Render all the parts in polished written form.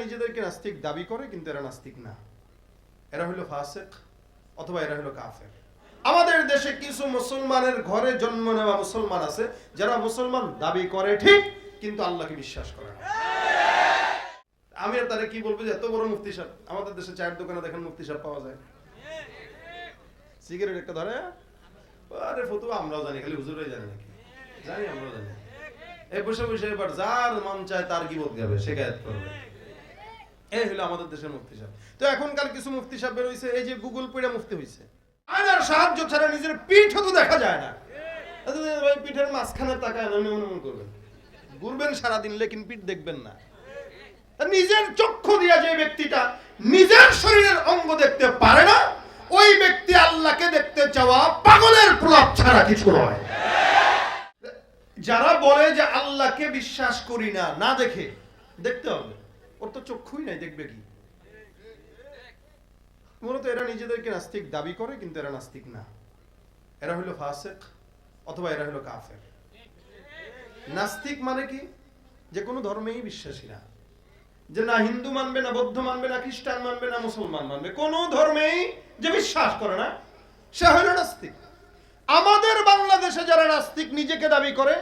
নিজেদেরকে নাস্তিক দাবি করে, কিন্তু এরা নাস্তিক না। এরা হলো ফাসিক অথবা এরা হলো কাফের। আমাদের দেশে কিছু মুসলমানের ঘরে জন্ম নেওয়া মুসলমান আছে যারা মুসলমান দাবি করে ঠিক, কিন্তু আল্লাহকে বিশ্বাস করে না। আমি আর তারা কি বলবো যে এত বড় মুফতি সাহেব, আমাদের দেশে চায়ের দোকানে দেখেন মুফতি সাহেব পাওয়া যায়, সিগারেট একটা ধরে, আরে ফতুয়া আমরাও জানি, খালি হুজুরাই জানে নাকি? জানি, আমরাও জানি। এই বসে বসে এবার যার মন চায় তার গীবত গাবে, শিকায়েত করবে। এই হলো আমাদের দেশের মুফতি সাহেব। তো এখনকার কিছু মুফতি সাহেব বের হইছে, এই যে গুগল পড়া মুফতি হইছে, আয়নার সাহায্য ছাড়া নিজের পিঠও তো দেখা যায় না। ভাই পিঠের মাঝখানে তাকায় অনুমান করবেন, ঘুরবেন সারাদিন, লেকিন পিঠ দেখবেন না। নিজের চক্ষু দিয়া যে ব্যক্তিটা নিজের শরীরের অঙ্গ দেখতে পারে না, ওই ব্যক্তি আল্লাহকে দেখতে চাওয়া পাগলের প্রলাপ ছাড়া কিছু নয়। যারা বলে যে আল্লাহকে বিশ্বাস করি না, না দেখে দেখতে হবে, ওর তো চক্ষুই নাই, দেখবে কি? মূলত এরা নিজেদেরকে নাস্তিক দাবি করে, কিন্তু এরা নাস্তিক না। এরা হলো ফাসিক অথবা এরা হলো কাফের। নাস্তিক মানে কি? যে কোনো ধর্মেই বিশ্বাসী না, যে না হিন্দু মানবে, না বৌদ্ধ মানবে, না খ্রিস্টান মানবে, না মুসলমান মানবে, কোন ধর্মেই যে বিশ্বাস করে না, সে হলো নাস্তিক। আমাদের বাংলাদেশে যারা নাস্তিক নিজেকে দাবি করে,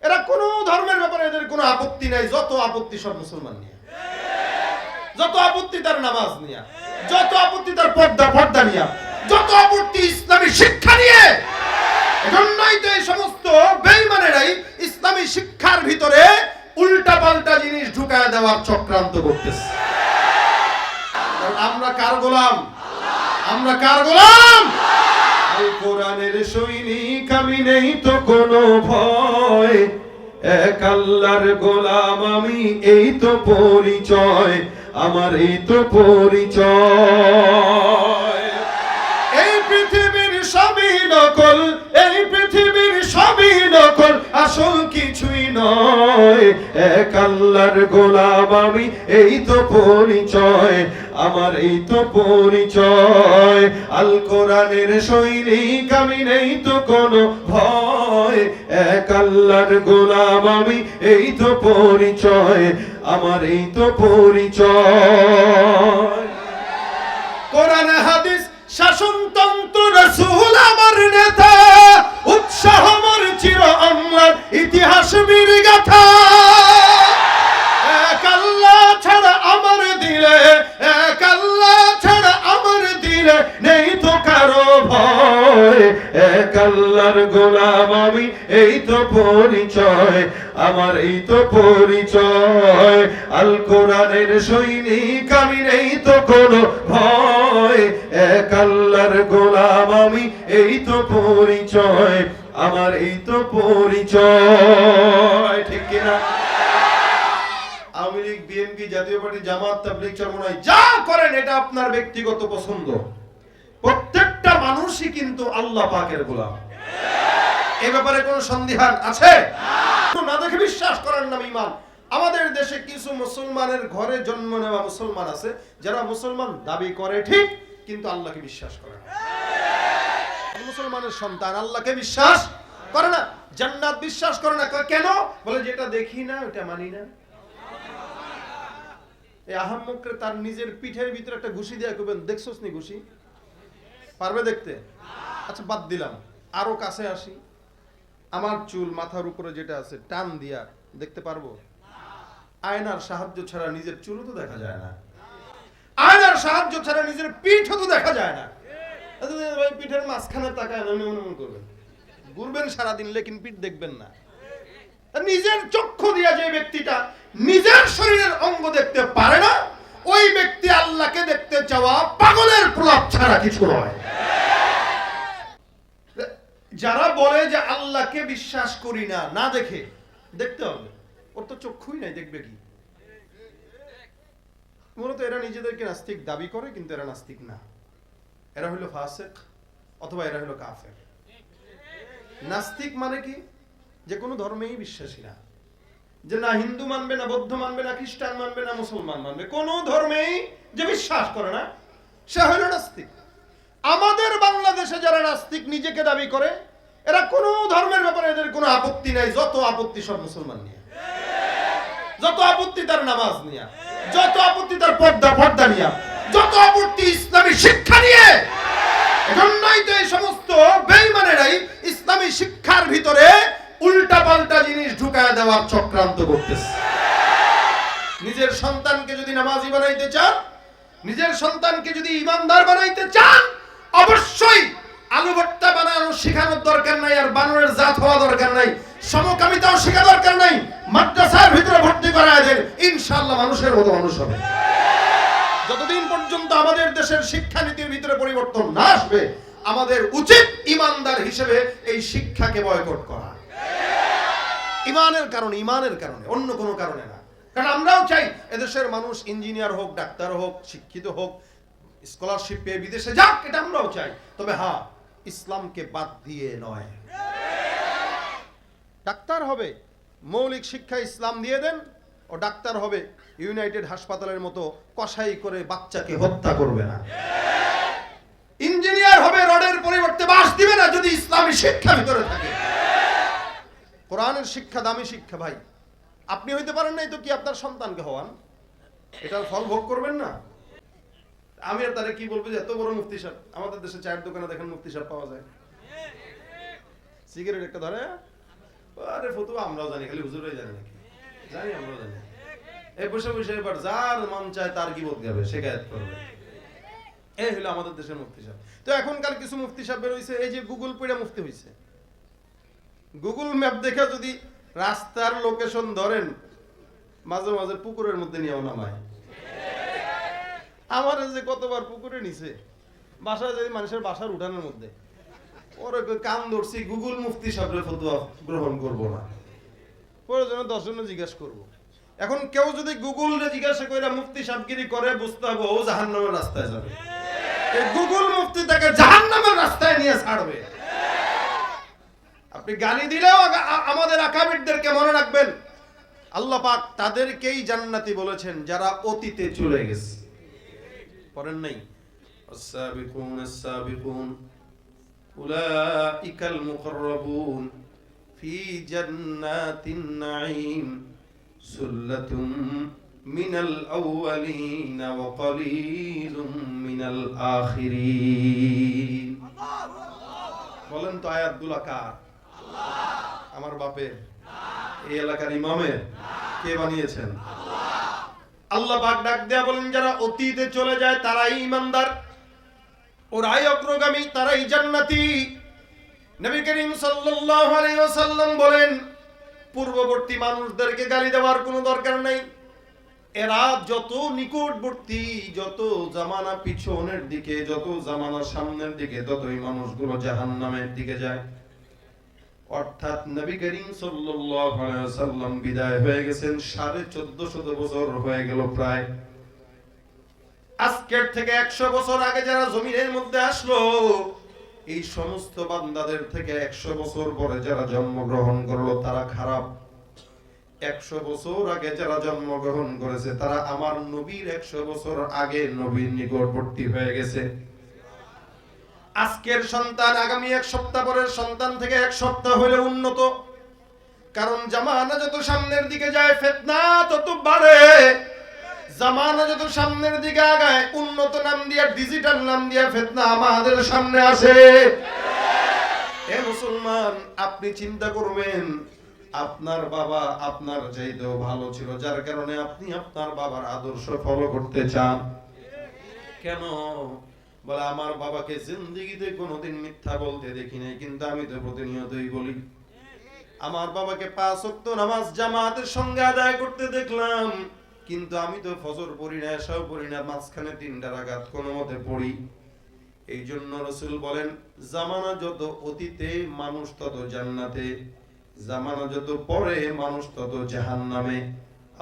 এরা কোন ধর্মের ব্যাপারে এদের কোনো আপত্তি নাই, যত আপত্তি সব মুসলমান নিয়ে, যত আপত্তি তার নামাজ নিয়ে, যত আপত্তি তার পর্দা নিয়ে, যত আপত্তি ইসলামী শিক্ষা নিয়ে। এজন্যই তো এই সমস্ত বেঈমানেরাই ইসলামী শিক্ষার ভিতরে উল্টা পাল্টা জিনিস ঢুকায় দেওয়ার চক্রান্ত করতেছে। আমরা কার গোলাম? আমরা কার গোলাম? আল কোরআনের সৈনিক আমি, নেই তো কোনো ভয়, এক আল্লাহর গোলাম আমি, এই তো পরিচয় আমার, এই তো পরিচয়। এই পৃথিবীর সবই নকল, এই পৃথিবীর সবই নকল, আসল কিছুই নয়, এক আল্লাহর গোলাম আমি, এই তো পরিচয় আমার, এই তো পরিচয়। আল কোরআনের সৈনিক আমি, নেই তো কোনো ভয়, এক আল্লাহর গোলাম আমি, এই তো পরিচয় আমার, এই তো পরিচয়। কোরআন হাদিস শাসনতন্ত্র রাসূল আমার নেতা, উৎসাহ মোর চির অম্লান ইতিহাস বীর গাথা। এক আল্লাহ ছাড়া আমার দিলে, এক আল্লাহ ছাড়া আমার দিলে, নেই তো কারো ভয়, এক আল্লাহর গোলাম আমি, এই তো পরিচয় আমার, এই তো পরিচয়। আল কোরআনের সৈনিক আমি, নেই তো কোনো ভয়, এক আল্লাহর গোলাম আমি, এই তো পরিচয় আমার, এই তো পরিচয়। ঠিক কিনা? আওয়ামী লীগ, বিএনপি, জাতীয় পার্টি, জামাত, তাবলীগ, চরমনাই যা করেন এটা আপনার ব্যক্তিগত পছন্দ। প্রত্যেকটা মানুষই কিন্তু আল্লাহ পাকের গোলাম। এ ব্যাপারে কোনো সন্দেহান আছে? না দেখে বিশ্বাস করার নাম ঈমান। আমাদের দেশে কিছু মুসলমানের ঘরে জন্ম নেওয়া মুসলমান আছে যারা মুসলমান দাবি করে ঠিক, কিন্তু আল্লাহকে বিশ্বাস করে না। মুসলমানের সন্তান আল্লাহকে বিশ্বাস করে না, জান্নাত বিশ্বাস করে না। কেন? বলে যেটা দেখি না ওটা মানি না। এই আহাম্মকরে তার নিজের পিঠের ভিতরে একটা ঘুষি দিয়ে কইবেন, দেখছস নি ঘুষি? পারবে দেখতে? আচ্ছা বাদ দিলাম, আরো কাছে আসি। আমার চুল মাথার উপরে যেটা আছে টান দিয়া দেখতে পারবো? আয়নার সাহায্য ছাড়া নিজের চুলও তো দেখা যায় না, আয়নার সাহায্য ছাড়া নিজের পিঠও তো দেখা যায় না। ভাই পিঠের মাঝখানে তাকায় অনুমান করবেন, ঘুরবেন সারাদিন, লেকিন পিঠ দেখবেন না। নিজের চক্ষু দিয়া যে ব্যক্তিটা নিজের শরীরের অঙ্গ দেখতে পারে না, ওই ব্যক্তি আল্লাহকে দেখতে চাওয়া পাগলের প্রলাপ ছাড়া কিছু নয়। যারা বলে যে আল্লাহকে বিশ্বাস করি না, না দেখে দেখতে হবে, ওর তো চক্ষুই নাই, দেখবে কি? মূলত এরা নিজেদেরকে নাস্তিক দাবি করে, কিন্তু এরা নাস্তিক না। এরা হলো ফাসিক অথবা এরা হলো কাফের। নাস্তিক মানে কি? যে কোনো ধর্মেই বিশ্বাসী না, যে না হিন্দু মানবে, না বৌদ্ধ মানবে, না খ্রিস্টান মানবে, না মুসলমান মানবে, কোন ধর্মেই যে বিশ্বাস করে না, সে হলো নাস্তিক। আমাদের বাংলাদেশে যারা নাস্তিক নিজেকে দাবি করে, এরা কোন ধর্মের ব্যাপারে এদের কোনো আপত্তি নাই, যত আপত্তি সব মুসলমান নিয়ে, যত আপত্তি তার নামাজ নিয়ে, যত আপত্তি তার পর্দা নিয়ে, যত আপত্তি ইসলামী শিক্ষা নিয়ে। এজন্যই তো এই সমস্ত বেঈমানেরাই ইসলামী শিক্ষার ভিতরে উল্টা পাল্টা জিনিস ঢুকায় দেওয়ার চক্রান্ত করতেছে। নিজের সন্তানকে যদি নামাজি বানাইতে চান, নিজের সন্তানকে যদি ইমানদার বানাইতে চান, অবশ্যই আলু ভর্তা বানানো শেখানোর দরকার নাই, আর বানরের জাত হওয়া দরকার নাই, সমকামিতাও শেখা দরকার নাই। মাদ্রাসার ভিতরে ভর্তি করায় দেন, ইনশাআল্লাহ মানুষের মতো মানুষ হবে। যতদিন পর্যন্ত আমাদের দেশের শিক্ষানীতির ভিতরে পরিবর্তন না আসবে, আমাদের উচিত ইমানদার হিসেবে এই শিক্ষাকে বয়কট করা। ইমানের কারণে, অন্য কোনো কারণে না। কারণ আমরাও চাই এদেশের মানুষ ইঞ্জিনিয়ার হোক, ডাক্তার হোক, শিক্ষিত হোক, স্কলারশিপ পেয়ে বিদেশে যাক, এটা আমরাও চাই। তবে হ্যাঁ, ইসলামকে বাদ দিয়ে নয়। ডাক্তার হবে, মৌলিক শিক্ষা ইসলাম দিয়ে দেন, ও ডাক্তার হবে ইউনাইটেড হাসপাতালের মতো কসাই করে বাচ্চাকে হত্যা করবে না। ইঞ্জিনিয়ার হবে, রডের পরিবর্তে বাঁশ দিবে না, যদি ইসলামী শিক্ষা ভিতরে থাকে। কোরআনের শিক্ষা দামি শিক্ষা ভাই। আপনি হইতে পারেন নাই তো কি আপনার সন্তানকে হওয়ান, এটার ফল ভোগ করবেন না? আমি আর তারে কি বলবো যে এত বড় মুফতি সাহেব, আমাদের দেশে চায়ের দোকানে দেখেন মুফতি সাহেব পাওয়া যায়, সিগারেট একটা ধরে, আরে ফতুয়া আমরাও জানি, খালি হুজুরাই জানে নাকি? জানি, আমরাও জানি। এই বসে বসে এবার যার মন চায় তার কি বলতে হবে, শেখায়ত করবে। এই হলো আমাদের দেশের মুফতি সাহেব। তো এখনকার কিছু মুফতি সাহেব বের হইছে, এই যে গুগল পড়ে মুফতি হইছে। গুগল ম্যাপ দেখে যদি রাস্তার লোকেশন ধরেন, মাঝে মাঝে পুকুরের মধ্যে নিয়েও নামায়। আমার যে কতবার পুকুরে নিছে, বাসায় যদি মানুষের বাসার উঠানের মধ্যে, ওরে কান ধরছি, গুগল মুফতি সাহেবের ফতোয়া গ্রহণ করব না, প্রয়োজনে 10 জনে জিজ্ঞাসা করব। এখন কেউ যদি গুগলে জিজ্ঞাসা করে মুফতি সাহেবগিরি করে, বুঝতে হবে ও জাহান্নামের রাস্তায় যাবে। এই গুগল মুফতি তাকে জাহান্নামের রাস্তায় নিয়ে ছাড়বে। আপনি গালি দিলেও আমাদের আকাবিরদেরকে মনে রাখবেন, আল্লাহ পাক তাদেরকেই জান্নাতি বলেছেন যারা অতীতে চলে গেছে। পড়েন নাই? আস-সাবিকুন আস-সাবিকুন উলাইকাল মুকাররাবুন ফি জান্নাতিন নাঈম সুল্লাতুম মিনাল আউয়ালিন ওয়া কলিলুম মিনাল আখিরিন। বলেন তো আয়াতগুলো কার? আমার বাপের? এই এলাকার ইমামের? কে বানিয়েছেন? আল্লাহ পাক ডাক দেয়া বলেন, যারা অতীতে চলে যায় তারাই ঈমানদার, ওরাই অগ্রগামী, তারাই জান্নাতি। নবী করিম সাল্লাল্লাহু আলাইহি ওয়াসাল্লাম বলেন, পূর্ববর্তী মানুষদেরকে গালি দেওয়ার কোনো দরকার নাই। এরা যত নিকটবর্তী, যত জামানা পিছনের দিকে, যত জামানা সামনের দিকে, ততই মানুষগুলো জাহান্নামের দিকে যায়। অর্থাৎ নবী করিম সাল্লাল্লাহু আলাইহি ওয়াসাল্লাম বিদায় হয়ে গেছেন 1450 বছর হয়ে গেল প্রায়। আজকের থেকে 100 বছর আগে যারা জমিনের মধ্যে আসলো, এই সমস্ত বান্দাদের থেকে 100 বছর পরে যারা জন্মগ্রহণ করলো তারা খারাপ। 100 বছর আগে যারা জন্মগ্রহণ করেছে তারা আমার নবীর 100 বছর আগে নবীর নিকটবর্তী হয়ে গেছে। আজকের সন্তান আগামী 1 সপ্তাহ পরের সন্তান থেকে 1 সপ্তাহ হলে উন্নত। কারণ জামানা যত সামনের দিকে যায় ফিতনা তত বাড়ে। জামানা যত সামনের দিকে আগায়, উন্নত নাম দিয়ে, ডিজিটাল নাম দিয়ে ফিতনা আমাদের সামনে আসে। এ মুসলমান, আপনি চিন্তা করবেন, আপনার বাবা আপনার চাইতেও ভালো ছিল, যার কারণে আপনি আপনার বাবার আদর্শ ফলো করতে চান। কেন? বলে আমার বাবাকে জিন্দেগিতে কোনোদিন মিথ্যা বলতে দেখি নাই, কিন্তু আমি তো প্রতিনিয়তই বলি। আমার বাবাকে 5 ওয়াক্ত নামাজ জামাতের সঙ্গে আদায় করতে দেখলাম, কিন্তু আমি তো ফজর পড়ি না, এশাও পড়ি না, মাঝখানে 3টা রাকাত কোনো মতে পড়ি। এই জন্য রাসূল বলেন, জামানা যত অতীতে মানুষ তত জান্নাতে, জামানা যত পরে মানুষ তত জাহান্নামে।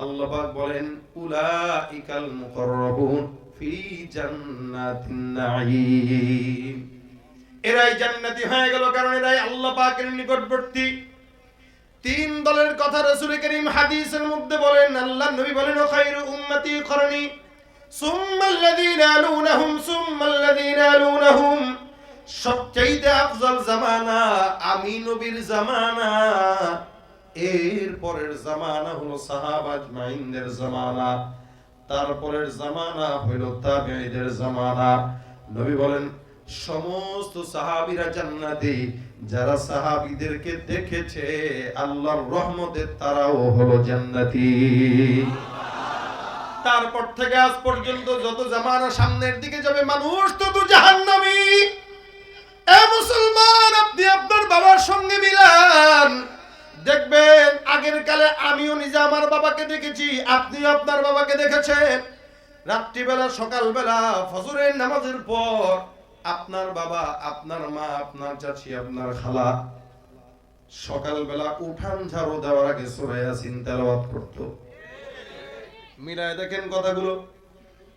আল্লাহ পাক বলেন, উলাইকাল মুকাররাবুন ফি জান্নাতিন নাঈম। এরাই জান্নাতি হয়ে গেল, কারণ এরাই আল্লাহ পাকের নিকটবর্তী। 3 দলের কথা রাসূল করিম হাদিসের মধ্যে বলেন, আল্লাহর নবী বলেন, খায়রু উম্মতি করনি সুম্মাল্লাযীনা ইয়ালুনহুম সুম্মাল্লাযীনা ইয়ালুনহুম। সবচেয়ে আফজল জামানা আমি নবীর জামানা, এর পরের জামানা হলো সাহাবা আজমাইনদের জামানা, তারপরের জামানা হইল তাবেঈদের জামানা। নবী বলেন সমস্ত সাহাবীরা জান্নাতি, যারা সাহাবীদেরকে দেখেছে আল্লাহর রহমতে তারাও হলো জান্নাতি। তারপর থেকে আজ পর্যন্ত যত জামানা সামনের দিকে যাবে মানুষ তত জাহান্নামী। এ মুসলমান, আপনি আপনার বাবার সঙ্গে মিলান, দেখবেন আগের কালে আমিও নিজে আমার বাবাকে দেখেছি, আপনিও আপনার বাবাকে দেখেছেন। রাত্রিবেলা সকালবেলা ফজরের নামাজের পর আপনার বাবা, আপনার মা, আপনার চাচি, আপনার খালা সকালবেলা উঠান ঝাড়ু দেওয়ার আগে সূরা ইয়াসিন তেলাওয়াত করতো। মিলায় দেখেন কথাগুলো।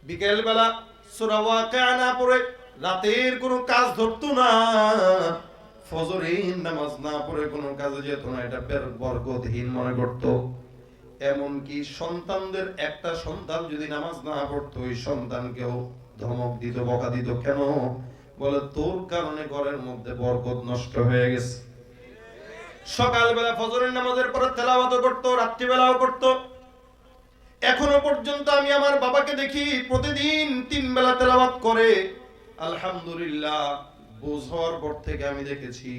বিকেল বেলা সূরা ওয়াকিয়া না পড়ে রাতের কোনো কাজ ধরতো না, ফজরের নামাজ না পড়ে কোনো কাজে যেত না, এটা বরকতহীন মনে করতো। এমনকি সন্তানদের একটা সন্তান যদি নামাজ না পড়তো, ওই সন্তানকেও ধমক দিত, বকা দিত। কেন? বলে তোর কারণে ঘরের মধ্যে বরকত নষ্ট হয়ে গেছে। সকালবেলা ফজরের নামাজের পরে তেলাওয়াত করতো, রাত্রিবেলাও করতো। এখনো পর্যন্ত আমি আমার বাবাকে দেখি প্রতিদিন 3 বেলা তেলাওয়াত করে। আলহামদুলিল্লাহ, বুঝ হওয়ার পর থেকে আমি দেখেছি,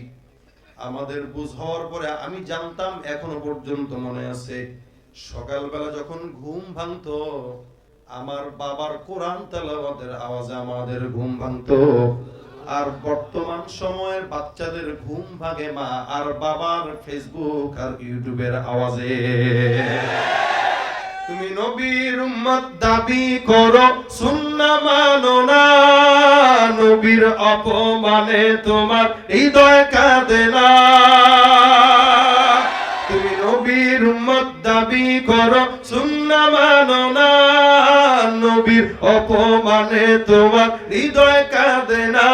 আমাদের বুঝ হওয়ার পরে আমি জানতাম, এখনো পর্যন্ত মনে আছে, সকালবেলা যখন ঘুম ভাঙতো আমার বাবার কোরআন তেলাওয়াতের আওয়াজে আমাদের ঘুম ভাঙতো। আর বর্তমান সময়ের বাচ্চাদের ঘুম ভাঙে মা আর বাবার ফেসবুক আর ইউটিউবের আওয়াজে। তুমি নবীর উম্মত দাবি করো, সুন্নাহ মানো না, নবীর অপমানে তোমার হৃদয় কাঁদে না। তুমি নবীর উম্মত দাবি করো, সুন্নাহ মানো না, নবীর অপমানে তোমার হৃদয় কাঁদে না।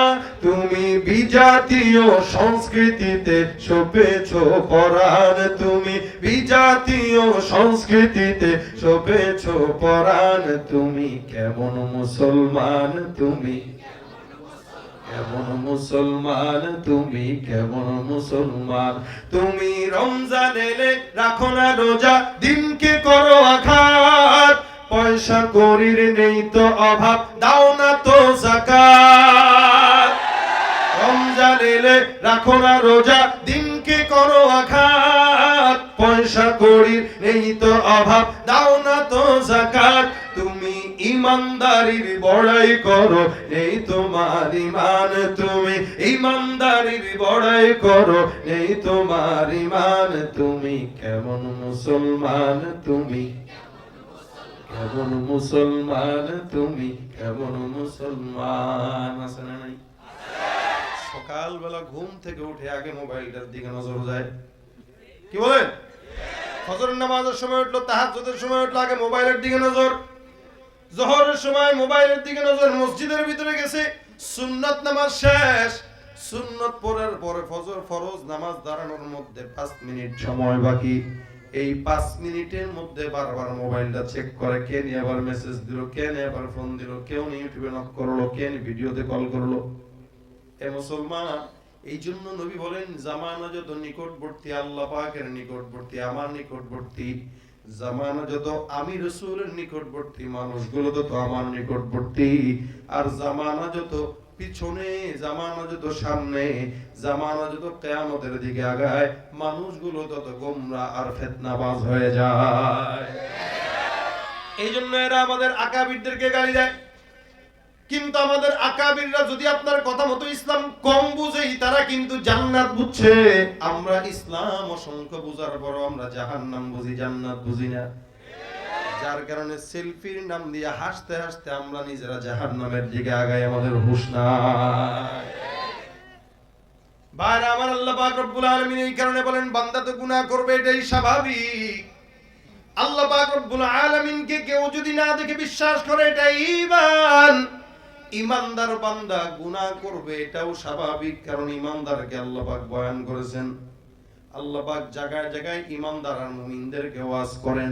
তুমি বিজাতীয় সংস্কৃতিতে শোভেছো পরাণ, তুমি বিজাতীয় সংস্কৃতিতে শোভেছো পরাণ। তুমি কেমন মুসলমান, তুমি কেমন মুসলমান, তুমি কেমন মুসলমান। তুমি রমজান এলে রাখো না রোজা, দিনকে করো আঘাত, পয়সা করির নেই তো অভাব, দাও না তো যাকাত। রমজান এলে রাখো না রোজা, দিনকে করো আঘাত, পয়সা করির নেই তো অভাব, দাও না তো যাকাত। তুমি ইমানদারির বড়াই করো, এই তোমার ঈমান, তুমি ইমানদারির বড়াই করো, এই তোমার ঈমান। তুমি কেমন মুসলমান, তুমি কেমন মুসলমান, তুমি কেমন মুসলমান। আছে না নাই? সকালবেলা ঘুম থেকে উঠে আগে মোবাইলটার দিকে নজর যায়। কি বলেন? ফজরের নামাজের সময় উঠলো, তাহাজ্জুদের সময় উঠলো, আগে মোবাইলের দিকে নজর। জোহরের সময় মোবাইলের দিকে নজর। মসজিদের ভিতরে গেছে, সুন্নাত নামাজ শেষ, সুন্নাত পড়ার পরে ফজর ফরজ নামাজ দাঁড়ানোর মধ্যে 5 মিনিট সময় বাকি। এই 5 মিনিটের মধ্যে বারবার মোবাইলটা চেক করে, কে নিয়ে আবার মেসেজ দিল, কে নিয়ে আবার ফোন দিল, কেউ ইউটিউবে নক করলো, কে ভিডিওতে কল করলো। এ মুসলমান, এই জন্য নবী বলেন জামানা যত নিকটবর্তী আল্লাহ পাকের নিকটবর্তী, আমার নিকটবর্তী, জামানা যত আমি রাসূলের নিকটবর্তী, মানুষগুলো তত আমার নিকটবর্তী। আর জামানা যত পিছনে, জামানা যত সামনে, জামানা যত কিয়ামতের দিকে আগায়, মানুষগুলো তত গোমরা আর ফিতনাবাজ হয়ে যায়। এই জন্য এরা আমাদের আকাবিরদেরকে গালি দেয়। কিন্তু আমাদের আকাবিররা যদি আপনার কথা মতো ইসলাম কম বুঝেই, তারা কিন্তু জান্নাত বুঝছে। আমরা ইসলাম অসংখ্য বুঝার পরও আমরা জাহান্নাম বুঝি, জান্নাত বুঝি না। যার কারণে সেলফির নাম দিয়ে হাসতে হাসতে আমরা নিজেরা জাহান্নামের দিকে আগাই, আমাদের হুঁশ নাই। ভাইরা আমার, আল্লাহ পাক রব্বুল আলামিন এই কারণে বলেন বান্দা তো গুনাহ করবে, এটাই স্বাভাবিক। আল্লাহ পাক রব্বুল আলামিনকে কেউ যদি না দেখে বিশ্বাস করে, এটাই ঈমান। ইমানদার বান্দা গুনাহ করবে, এটাও স্বাভাবিক, কারণ ইমানদারকে আল্লাহ পাক বয়ান করেছেন। আল্লাহ পাক জায়গায় জায়গায় ইমানদার আর মুমিনদেরকে ওয়াজ করেন।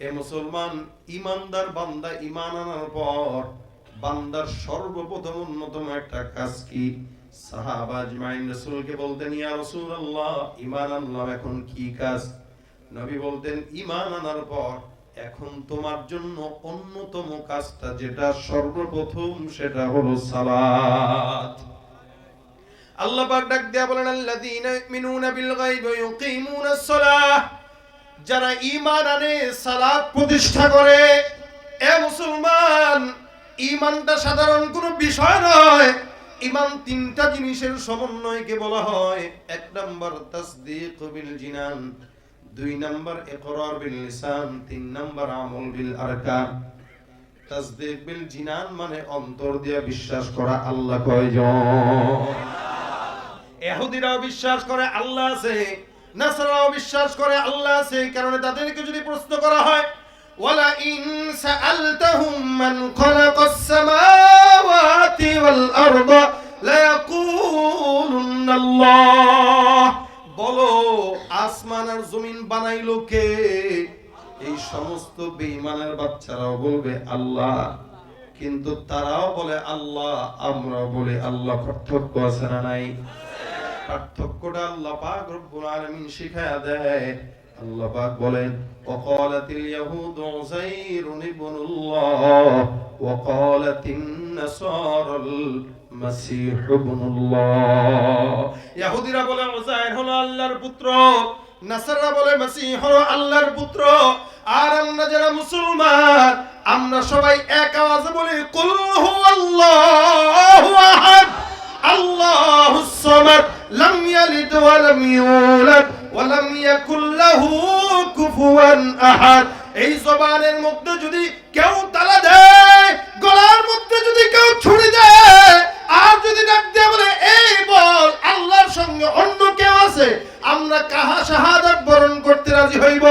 এ মুসলমান, ইমানদার বান্দা ঈমান আনার পর বান্দার সর্বপ্রথম অন্যতম একটা কাজ কি? সাহাবা আজমাইন রাসূলকে বলতেন, ইয়া রাসূলুল্লাহ, ঈমান আনলাম, এখন কি কাজ? নবী বলতেন, ঈমান আনার পর এখন তোমার জন্য অন্যতম কাজটা যেটা সর্বপ্রথম সেটা হলো সালাত। আল্লাহ পাক ডাক দিয়া বলেন আল্লাযীনা ইউমিনুনা বিল গায়বি ওয়া ইউকিমুনাস সালাহ, যারা ঈমান আনে সালাত প্রতিষ্ঠা করে। এ মুসলমান, ঈমানটা সাধারণ কোনো বিষয় নয়। ঈমান তিনটা জিনিসের সমন্বয়কে বলা হয়। এক নাম্বার তাসদীক বিল জিনান, দুই নাম্বার ইকরার বিল লিসান, তিন নাম্বার আমল বিল আরকান। তাসদীক বিল জিনান মানে অন্তর দিয়ে বিশ্বাস করা আল্লাহ কয়জন। ইহুদিরাও বিশ্বাস করে আল্লাহ আছে, নাসারাও বিশ্বাস করে আল্লাহ আছে। কারণে তাদেরকে যদি প্রশ্ন করা হয় ওয়ালা ইন সাআলতাহুম মান খালাকাস সামাওয়াতি ওয়াল আরদা লা ইয়াকুলুনা আল্লাহ, বলো আসমান আর জমিন বানাইলো কে? এই সমস্ত বেঈমানের বাচ্চারাও বলবে আল্লাহ, কিন্তু তারাও বলে আল্লাহ, আমরাও বলি আল্লাহ। পার্থক্য আছে না নাই? পার্থক্যটা আল্লাহ পাক রব্বুল আলামিন শিখায়া দেয়। আল্লাহ পাক বলেন ওয়াকালাতিল ইয়াহুদু উযাইরুন ইবনুল্লাহ ওয়া ক্বালাতিন নাসারাল মাসীহ ইবনুল্লাহ। ইহুদিরা বলে উযাইর হলো আল্লাহর পুত্র, নাসারা বলে মাসীহ হলো আল্লাহর পুত্র। আর আমরা যারা মুসলমান, আমরা সবাই এক আওয়াজে বলি কুল হুয়াল্লাহু আহাদ আল্লাহুস সামাদ লাম ইয়ালিদ ওয়া লাম ইউলাদ ওয়া লাম ইয়াকুল লাহু কুফুয়ান আহাদ। এই জবানের মধ্যে যদি কেউ তালা দেয়, গলার মধ্যে যদি কেউ ছুরি দেয়, আর যদি ডাক দিয়ে বলে এই বল আল্লাহর সঙ্গে অন্য কেউ আছে, আমরা কাহা শাহাদাত বরণ করতে রাজি হইব।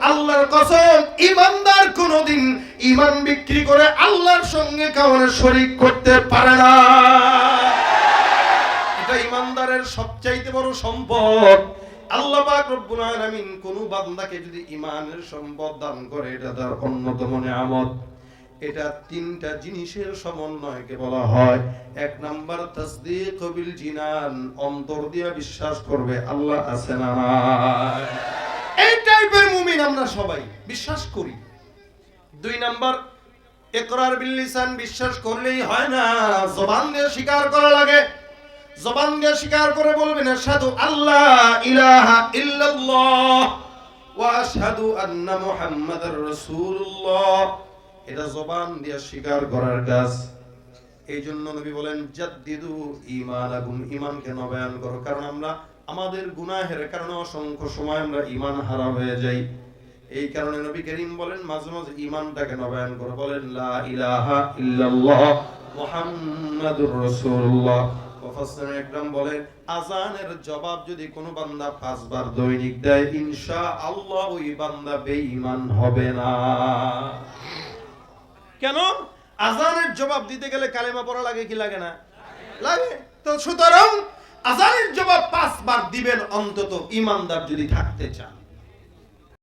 আল্লাহর কসম, ঈমানদার কোনদিন ঈমান বিক্রি করে আল্লাহর সঙ্গে কাউকে শরীক করতে পারে না। এটা ঈমানদারের সবচাইতে বড় সম্পদ। আল্লাহ পাক রব্বুল আলামিন কোন বান্দাকে যদি ঈমানের সম্পদ দান করে, এটা তার অন্যতম নিয়ামত। এটা তিনটা জিনিসের সমন্বয়কে বলা হয়। এক নাম্বার তাসদীক বিল জিনান, অন্তর দিয়ে বিশ্বাস করবে আল্লাহ আছে না নাই। এই টাইপের মুমিন আমরা সবাই বিশ্বাস করি। দুই নাম্বার ইকরার বিল লিসান, বিশ্বাস করলেই হয় না, জবান দিয়ে স্বীকার করা লাগে। জবান দিয়ে স্বীকার করে বলবেন আশহাদু আল্লা ইলাহা ইল্লাল্লাহ ওয়া আশহাদু আন্না মুহাম্মাদার রাসূলুল্লাহ। এটা জবান দিয়ে স্বীকার করার কাজ। এই জন্য নবী বলেন জাদ্দিদু ঈমানাকুম, ঈমানকে নবায়ন করো। কারণ আমরা আমাদের গুনাহের কারণে অসংখ্য সময় আমরা ঈমান হারা হয়ে যাই। এই কারণে নবী করিম বলেন মাঝে মাঝে ঈমানটাকে নবায়ন করো। বলেন লা ইলাহা ইল্লাল্লাহ মুহাম্মাদুর রাসূলুল্লাহ। মুফাসসিরিন একরাম বলেন আযানের জবাব যদি কোনো বান্দা 5 বার দৈনিক দেয়, ইনশাআল্লাহ ওই বান্দা বেঈমান হবে না। কেন? আযানের জবাব দিতে গেলে কালেমা পড়া লাগে কি লাগে না? লাগে। তো সুতরাং আযানের জবাব 5 বার দিবেন অন্তত, ঈমানদার যদি থাকতে চান।